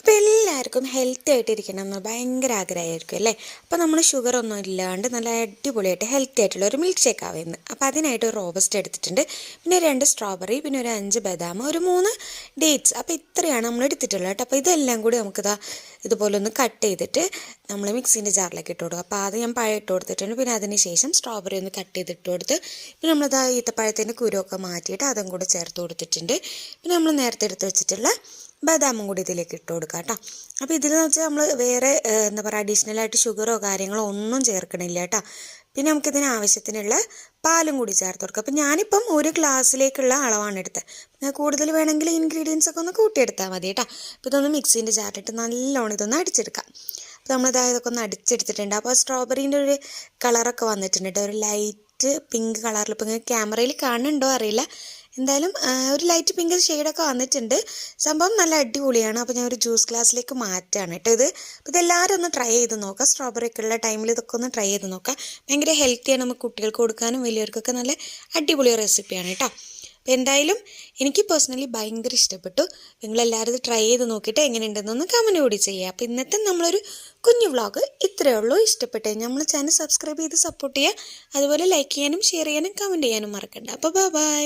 അപ്പോൾ എല്ലാവർക്കും ഹെൽത്തി ആയിട്ടിരിക്കണം എന്ന് ഭയങ്കര ആഗ്രഹമായിരിക്കും അല്ലേ. അപ്പോൾ നമ്മൾ ഷുഗറൊന്നും ഇല്ലാണ്ട് നല്ല അടിപൊളിയായിട്ട് ഹെൽത്തി ആയിട്ടുള്ള ഒരു മിൽക്ക് ഷേക്ക് ആവുന്നത്. അപ്പോൾ അതിനായിട്ട് ഒരു റോബസ്റ്റ് എടുത്തിട്ടുണ്ട്, പിന്നെ 2 സ്ട്രോബെറി, പിന്നെ ഒരു 5 ബദാം, ഒരു 3 ഡേറ്റ്സ്. അപ്പോൾ ഇത്രയാണ് നമ്മൾ എടുത്തിട്ടുള്ളത് കേട്ടോ. അപ്പോൾ ഇതെല്ലാം കൂടി നമുക്കിതാ ഇതുപോലെ ഒന്ന് കട്ട് ചെയ്തിട്ട് നമ്മൾ മിക്സിൻ്റെ ജാറിലേക്ക് ഇട്ട് കൊടുക്കുക. അപ്പോൾ ആദ്യം ഞാൻ പഴം ഇട്ട് കൊടുത്തിട്ടുണ്ട്, പിന്നെ അതിന് ശേഷം സ്ട്രോബെറി ഒന്ന് കട്ട് ചെയ്തിട്ട് കൊടുത്ത്, പിന്നെ നമ്മളിതാ ഈത്തപ്പഴത്തിൻ്റെ കുരുവൊക്കെ മാറ്റിയിട്ട് അതും കൂടെ ചേർത്ത് കൊടുത്തിട്ടുണ്ട്. പിന്നെ നമ്മൾ നേരത്തെ എടുത്ത് വെച്ചിട്ടുള്ള ബദാമും കൂടി ഇതിലേക്ക് ഇട്ട് കൊടുക്കുക കേട്ടോ. അപ്പോൾ ഇതിലെന്ന് വെച്ചാൽ നമ്മൾ വേറെ എന്താ പറയുക അഡീഷണലായിട്ട് ഷുഗറോ കാര്യങ്ങളോ ഒന്നും ചേർക്കണില്ല കേട്ടോ. പിന്നെ നമുക്കിതിന് ആവശ്യത്തിനുള്ള പാലും കൂടി ചേർത്ത് കൊടുക്കുക. അപ്പോൾ ഞാനിപ്പം ഒരു ഗ്ലാസ്സിലേക്കുള്ള അളവാണ് എടുത്തത്. പിന്നെ കൂടുതൽ വേണമെങ്കിൽ ഇൻഗ്രീഡിയൻസ് ഒക്കെ ഒന്ന് കൂട്ടിയെടുത്താൽ മതി കേട്ടോ. അപ്പോൾ ഇതൊന്ന് മിക്സീൻ്റെ ജാറിലിട്ട് നല്ലോണം ഇതൊന്ന് അടിച്ചെടുക്കാം. അപ്പോൾ നമ്മളിതായത് ഇതൊക്കെ ഒന്ന് അടിച്ചെടുത്തിട്ടുണ്ട്. അപ്പോൾ സ്ട്രോബെറീൻ്റെ ഒരു കളറൊക്കെ വന്നിട്ടുണ്ട് കേട്ടോ, ഒരു ലൈറ്റ് പിങ്ക് കളറിൽ. ഇപ്പോൾ ഇങ്ങനെ ക്യാമറയിൽ കാണുന്നുണ്ടോ അറിയില്ല, എന്തായാലും ഒരു ലൈറ്റ് പിങ്ക് ഷെയ്ഡൊക്കെ വന്നിട്ടുണ്ട്. സംഭവം നല്ല അടിപൊളിയാണ്. അപ്പോൾ ഞാൻ ഒരു ജ്യൂസ് ഗ്ലാസ്സിലേക്ക് മാറ്റാണ് കേട്ടോ ഇത്. അപ്പോൾ ഇതെല്ലാവരും ഒന്ന് ട്രൈ ചെയ്ത് നോക്കാം. സ്ട്രോബെറി ഒക്കെ ഉള്ള ടൈമിൽ ഇതൊക്കെ ഒന്ന് ട്രൈ ചെയ്ത് നോക്കാം. ഭയങ്കര ഹെൽത്തിയാണ്, നമുക്ക് കുട്ടികൾക്ക് കൊടുക്കാനും വലിയവർക്കൊക്കെ നല്ല അടിപൊളി റെസിപ്പിയാണ് കേട്ടോ. അപ്പോൾ എന്തായാലും എനിക്ക് പേഴ്സണലി ഭയങ്കര ഇഷ്ടപ്പെട്ടു. നിങ്ങളെല്ലാവരും ഇത് ട്രൈ ചെയ്ത് നോക്കിയിട്ട് എങ്ങനെയുണ്ടെന്നൊന്ന് കമൻറ്റ് കൂടി ചെയ്യുക. അപ്പോൾ ഇന്നത്തെ നമ്മളൊരു കുഞ്ഞു വ്ളോഗ് ഇത്രയേ ഉള്ളൂ. ഇഷ്ടപ്പെട്ടേ നമ്മൾ ചാനൽ സബ്സ്ക്രൈബ് ചെയ്ത് സപ്പോർട്ട് ചെയ്യുക. അതുപോലെ ലൈക്ക് ചെയ്യാനും ഷെയർ ചെയ്യാനും കമൻറ്റ് ചെയ്യാനും മറക്കണ്ട. അപ്പോൾ ബൈ.